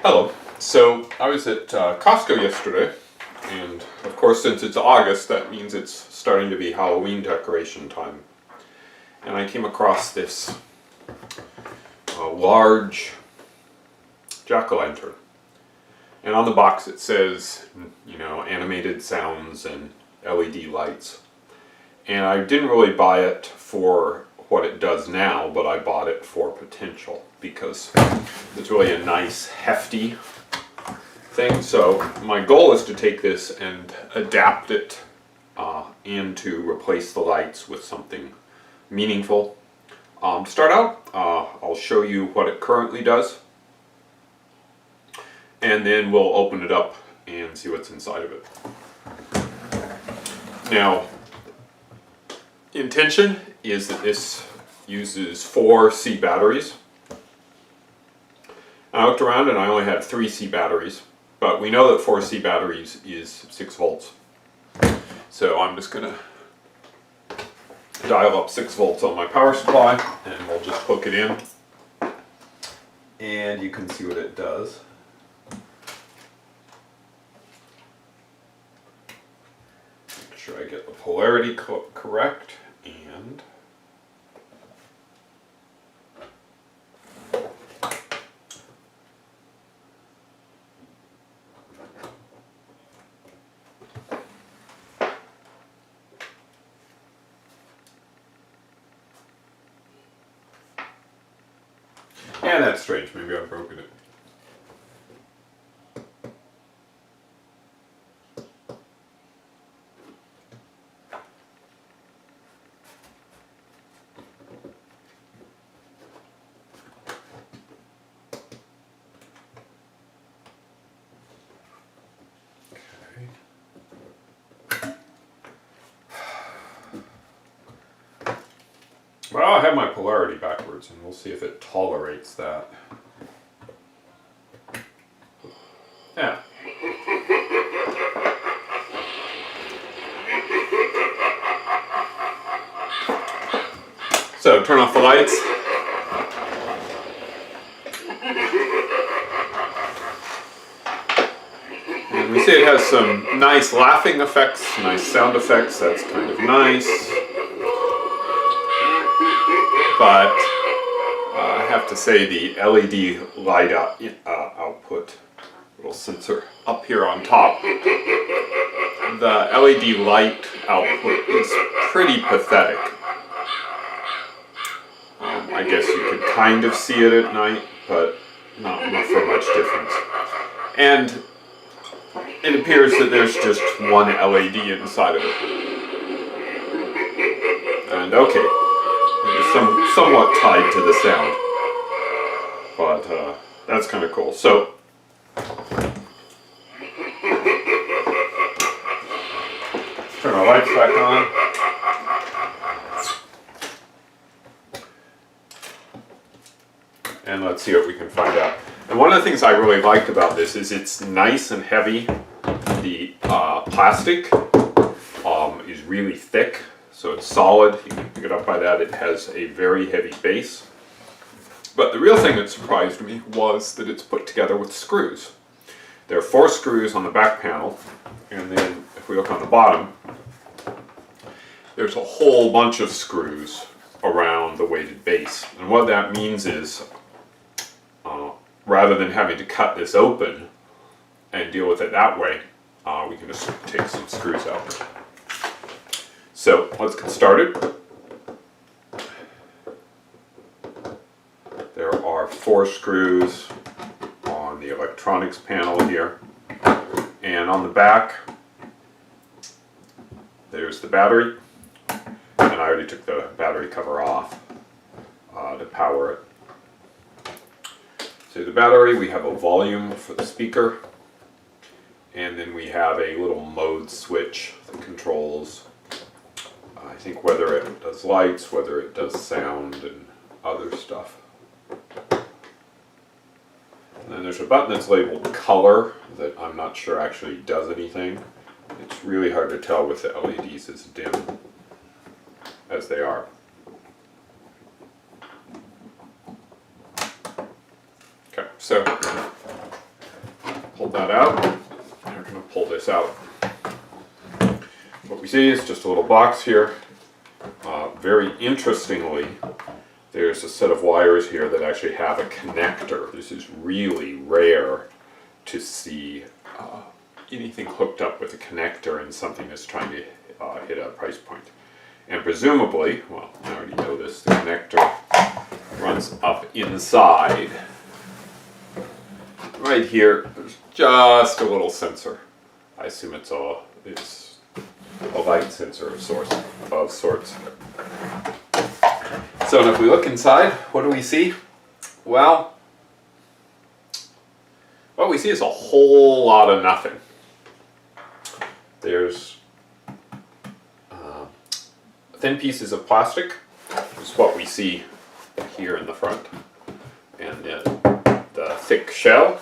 Hello. So I was at Costco yesterday, and of course since it's August that means it's starting to be Halloween decoration time. And I came across this large jack-o'-lantern. And on the box it says, animated sounds and LED lights. And I didn't really buy it for what it does now, but I bought it for potential because it's really a nice, hefty thing. So my goal is to take this and adapt it and to replace the lights with something meaningful. To start out, I'll show you what it currently does, and then we'll open it up and see what's inside of it. Now, intention is that this uses 4 C batteries. I looked around and I only had 3 C batteries, but we know that 4 C batteries is 6 volts. So I'm just going to dial up 6 volts on my power supply and we'll just hook it in. And you can see what it does. Make sure I get the polarity correct. And that's strange, maybe I've broken it. Well, I have my polarity backwards, and we'll see if it tolerates that. Yeah. So, turn off the lights. And we see it has some nice laughing effects, nice sound effects. That's kind of nice. But I have to say the LED light output, little sensor up here on top, the LED light output is pretty pathetic. I guess you could kind of see it at night, but not for much difference. And it appears that there's just one LED inside of it. And okay. It's somewhat tied to the sound, but that's kind of cool. So, turn our lights back on. And let's see what we can find out. And one of the things I really liked about this is it's nice and heavy. The plastic is really thick. So it's solid, you can pick it up by that. It has a very heavy base. But the real thing that surprised me was that it's put together with screws. There are 4 screws on the back panel, and then if we look on the bottom, there's a whole bunch of screws around the weighted base. And what that means is, rather than having to cut this open and deal with it that way, we can just take some screws out. So let's get started. There are 4 screws on the electronics panel here. And on the back, there's the battery. And I already took the battery cover off to power it. So the battery, we have a volume for the speaker. And then we have a little mode switch that controls I think whether it does lights, whether it does sound, and other stuff. And then there's a button that's labeled color that I'm not sure actually does anything. It's really hard to tell with the LEDs as dim as they are. Okay, so that out. We're going to pull this out. What we see is just a little box here. Very interestingly, there's a set of wires here that actually have a connector. This is really rare to see anything hooked up with a connector in something that's trying to hit a price point. And presumably, well, I already know this, the connector runs up inside. Right here, there's just a little sensor. I assume it's a light sensor of sorts. So if we look inside, what do we see? Well, what we see is a whole lot of nothing. There's thin pieces of plastic, is what we see here in the front, and then the thick shell,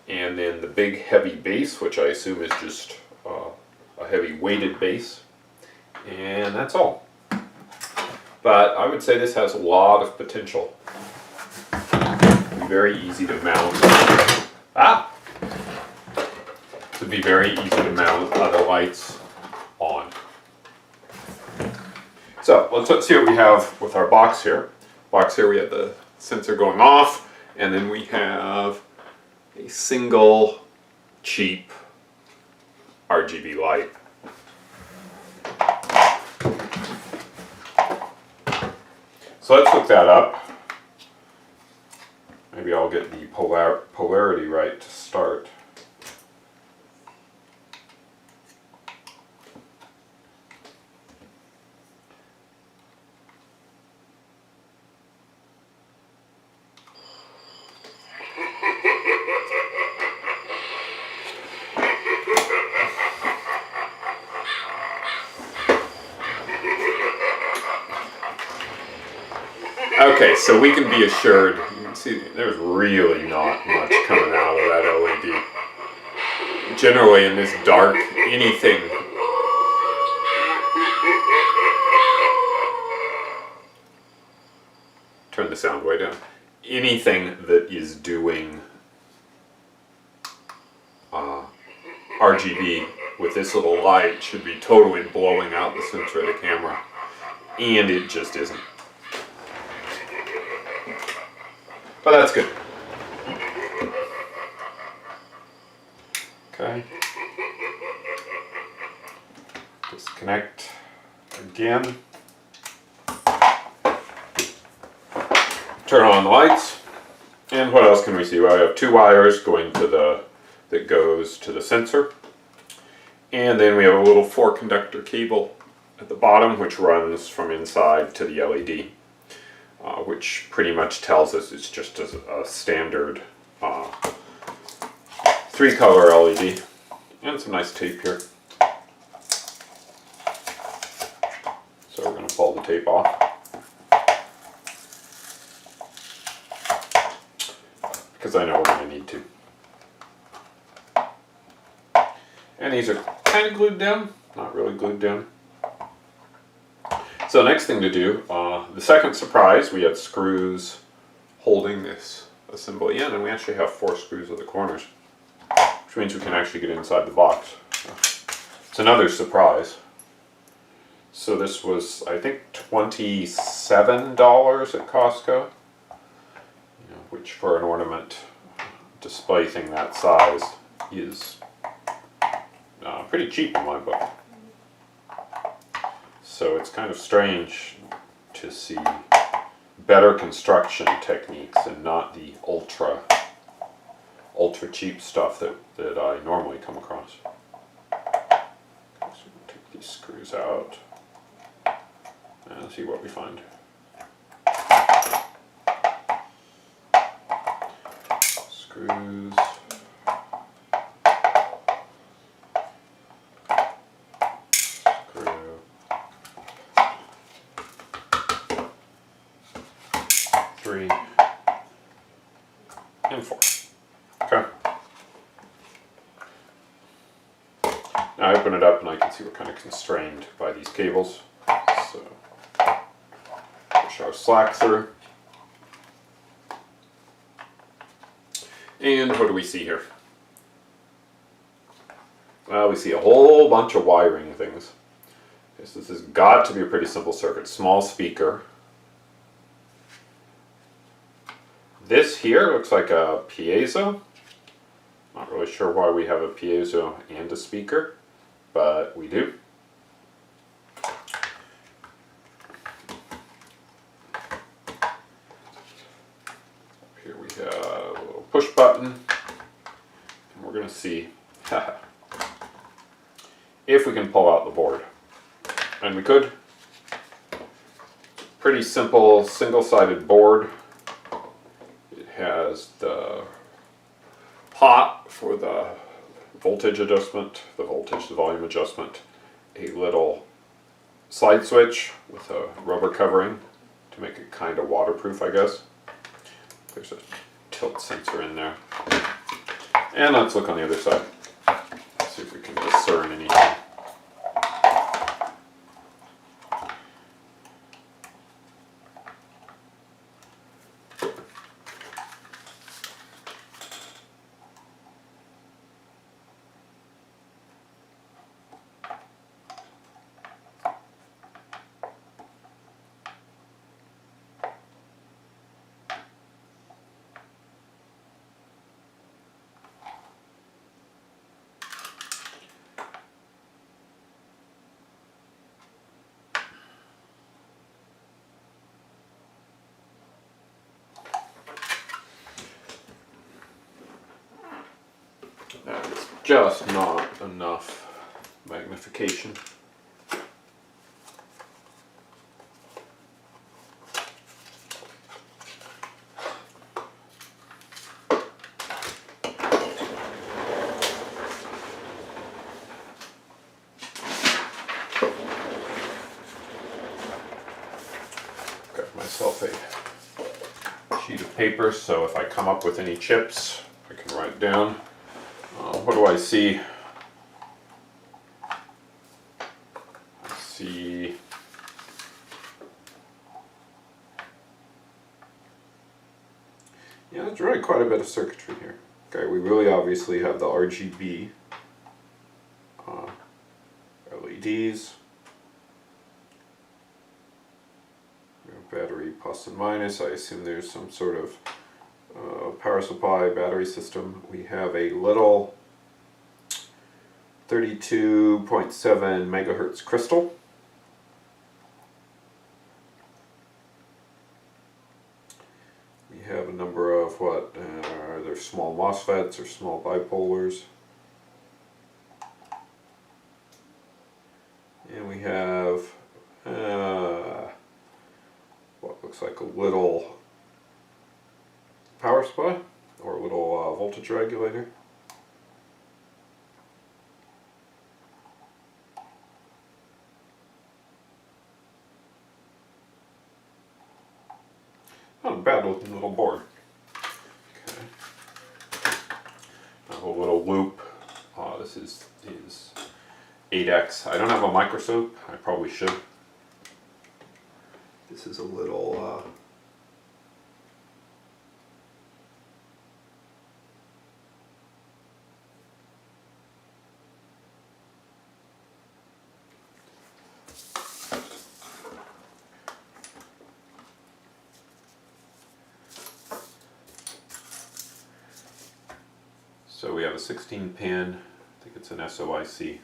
and then the big heavy base, which I assume is just a heavy weighted base, and that's all. But I would say this has a lot of potential. It'd be very easy to mount. It'd be very easy to mount other lights on. So let's see what we have with our box here. We have the sensor going off, and then we have a single cheap RGB light. So let's hook that up. Maybe I'll get the polarity right to start. Okay, so we can be assured, you can see there's really not much coming out of that LED. Generally in this dark, anything turn the sound way down. Anything that is doing RGB with this little light should be totally blowing out the center of the camera, and it just isn't. But that's good. Okay. Disconnect again. Turn on the lights. And what else can we see? Well, we have two wires going to that goes to the sensor. And then we have a little 4-conductor cable at the bottom, which runs from inside to the LED. Which pretty much tells us it's just a standard 3-color LED. And some nice tape here. So we're going to pull the tape off. Because I know we're going to need to. And these are kind of glued down, not really glued down. So the next thing to do, the second surprise, we had screws holding this assembly in, and we actually have 4 screws at the corners, which means we can actually get inside the box. It's another surprise. So this was, I think, $27 at Costco, which for an ornament display thing that size is pretty cheap in my book. So it's kind of strange to see better construction techniques and not the ultra cheap stuff that I normally come across. Okay, so we'll take these screws out and see what we find. Screws. Three and 4. Okay. Now I open it up and I can see we're kind of constrained by these cables. So push our slack through. And what do we see here? Well, we see a whole bunch of wiring things. Okay, so this has got to be a pretty simple circuit. Small speaker. This here looks like a piezo. Not really sure why we have a piezo and a speaker, but we do. Here we have a little push button, and we're going to see if we can pull out the board. And we could. Pretty simple single-sided board. It has the pot for the voltage adjustment, the volume adjustment, a little slide switch with a rubber covering to make it kind of waterproof, I guess. There's a tilt sensor in there. And let's look on the other side. See if we can discern anything. That's just not enough magnification. Got myself a sheet of paper so if I come up with any chips, I can write down. What do I see? I see yeah, there's really quite a bit of circuitry here. Okay, we really obviously have the RGB LEDs, we have battery plus and minus. I assume there's some sort of power supply battery system. We have a little 32.7 megahertz crystal. We have a number of what are there small MOSFETs or small bipolars. And we have what looks like a little power supply or a little voltage regulator. Not a bad looking little board. Okay. I have a little loop. This is 8X. I don't have a microscope. I probably should. This is a little so we have a 16 pin, I think it's an SOIC.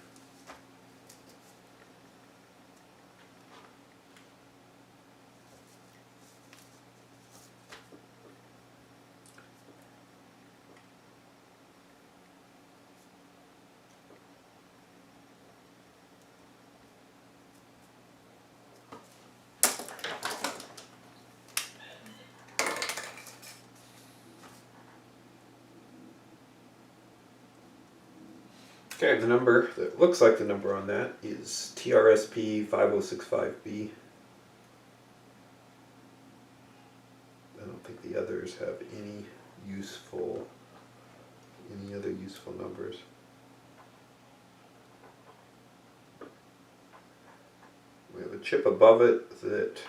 Okay, the number that looks like the number on that is TRSP 5065B. I don't think the others have any other useful numbers. We have a chip above it that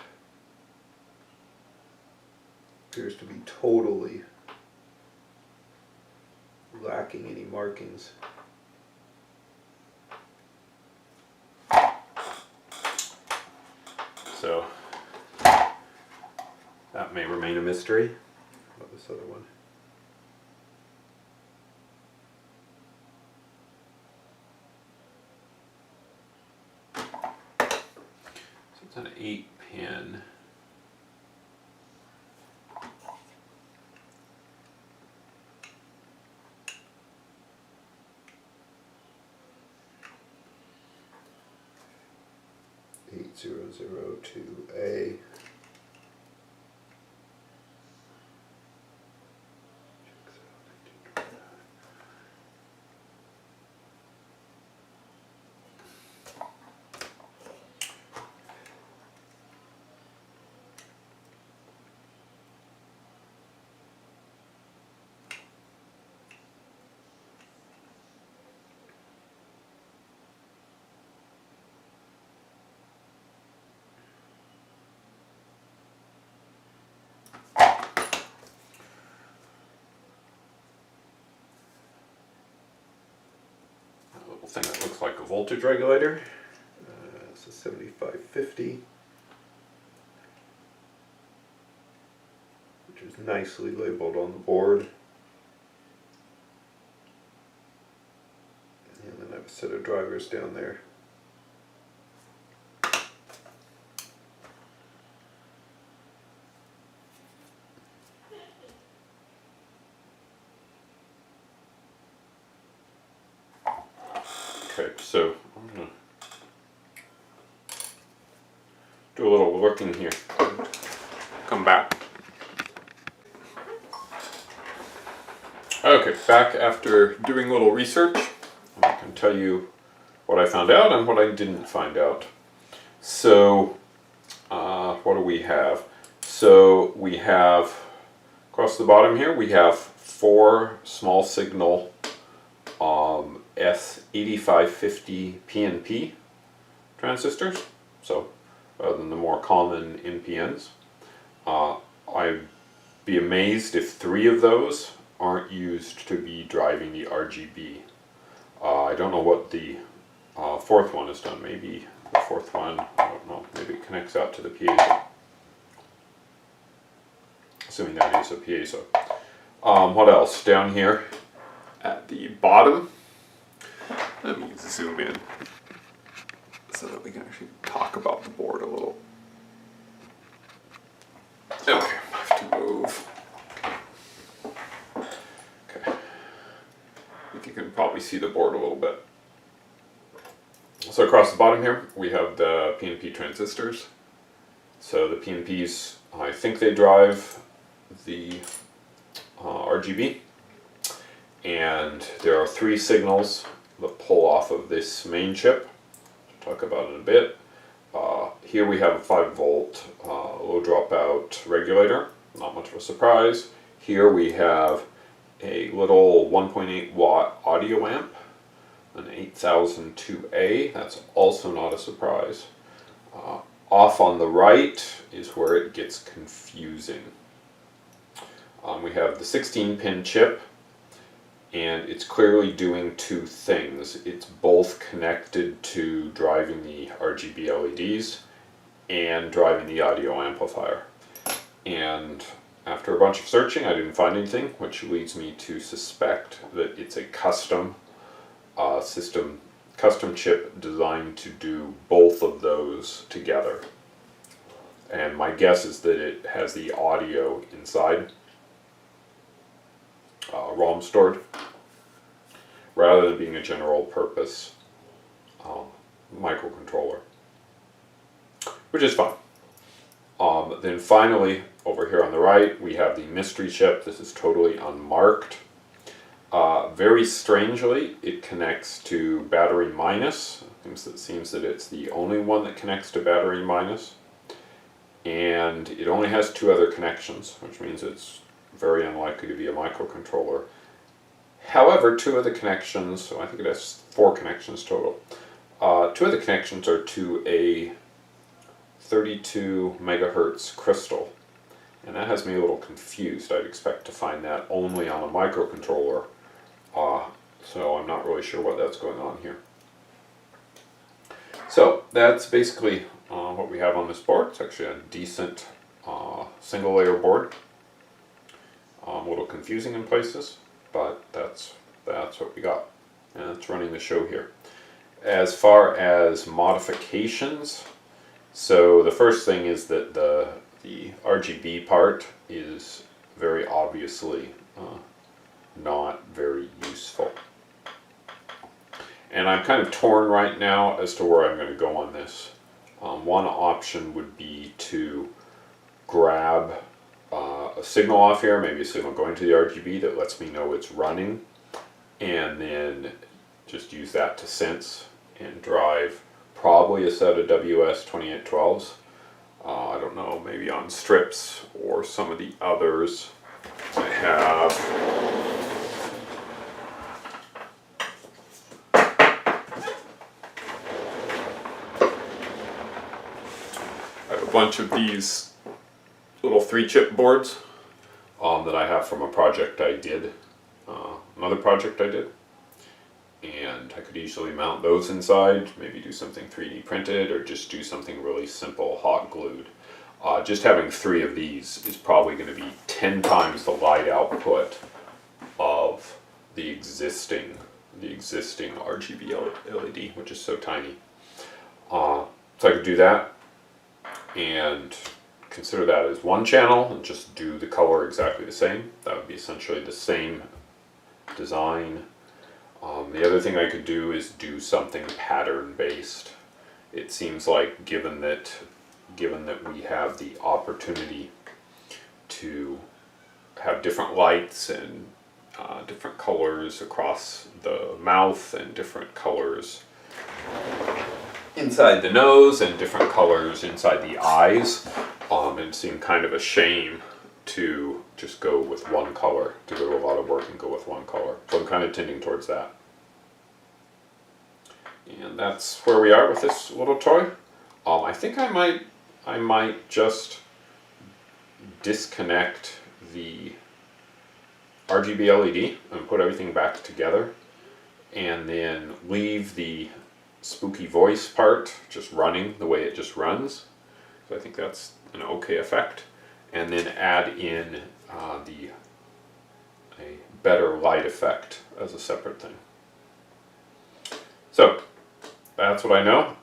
appears to be totally lacking any markings. may remain a mystery. How about this other one? So it's an 8-pin. A. Thing that looks like a voltage regulator. It's a 7550, which is nicely labeled on the board. And then I have a set of drivers down there. Okay, so I'm going to do a little looking here. Come back. Okay, back after doing a little research. I can tell you what I found out and what I didn't find out. So, what do we have? So we have, across the bottom here, we have 4 small signal S8550 PNP transistors, so rather than the more common NPNs. I'd be amazed if 3 of those aren't used to be driving the RGB. I don't know what the 4th one has done. Maybe the 4th one, I don't know, maybe it connects out to the piezo. Assuming that is a piezo. What else? Down here at the bottom, let me zoom in so that we can actually talk about the board a little. Okay, I have to move. Okay, I think you can probably see the board a little bit. So across the bottom here, we have the PNP transistors. So the PNPs, I think they drive the RGB. And there are 3 signals that pull off of this main chip. I'll talk about it in a bit. Here we have a 5-volt low dropout regulator. Not much of a surprise. Here we have a little 1.8 watt audio amp, an 8002A. That's also not a surprise. Off on the right is where it gets confusing. We have the 16-pin chip, and it's clearly doing 2 things. It's both connected to driving the RGB LEDs and driving the audio amplifier. And after a bunch of searching, I didn't find anything, which leads me to suspect that it's a custom chip designed to do both of those together. And my guess is that it has the audio inside, ROM stored, rather than being a general purpose microcontroller, which is fine. Then finally, over here on the right, we have the mystery chip. This is totally unmarked. Very strangely, it connects to battery minus. It seems that it's the only one that connects to battery minus. And it only has 2 other connections, which means it's very unlikely to be a microcontroller. However, 2 of the connections, so I think it has 4 connections total. 2 of the connections are to a 32 megahertz crystal. And that has me a little confused. I'd expect to find that only on a microcontroller. So I'm not really sure what that's going on here. So that's basically what we have on this board. It's actually a decent single layer board. A little confusing in places, but that's what we got, and it's running the show here. As far as modifications, so the first thing is that the RGB part is very obviously not very useful. And I'm kind of torn right now as to where I'm going to go on this. One option would be to grab a signal off here, maybe a signal going to the RGB that lets me know it's running, and then just use that to sense and drive probably a set of WS2812s. I don't know, maybe on strips or some of the others. I have a bunch of these little 3-chip boards that I have from a project I did, another project I did. And I could easily mount those inside, maybe do something 3D printed or just do something really simple, hot glued. Just having 3 of these is probably going to be 10 times the light output of the existing RGB LED, which is so tiny. So I could do that and consider that as one channel and just do the color exactly the same. That would be essentially the same design. The other thing I could do is do something pattern based. It seems like given that we have the opportunity to have different lights and different colors across the mouth and different colors inside the nose and different colors inside the eyes, it seemed kind of a shame to just go with one color, to go to a lot of work and go with one color. So I'm kind of tending towards that. And that's where we are with this little toy. I think I might just disconnect the RGB LED and put everything back together, and then leave the spooky voice part just running the way it just runs. So I think that's an okay effect. And then add in a better light effect as a separate thing. So that's what I know.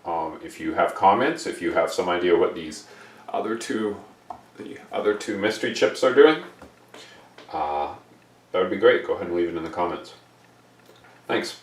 If you have comments, if you have some idea what the other two mystery chips are doing, that would be great. Go ahead and leave it in the comments. Thanks.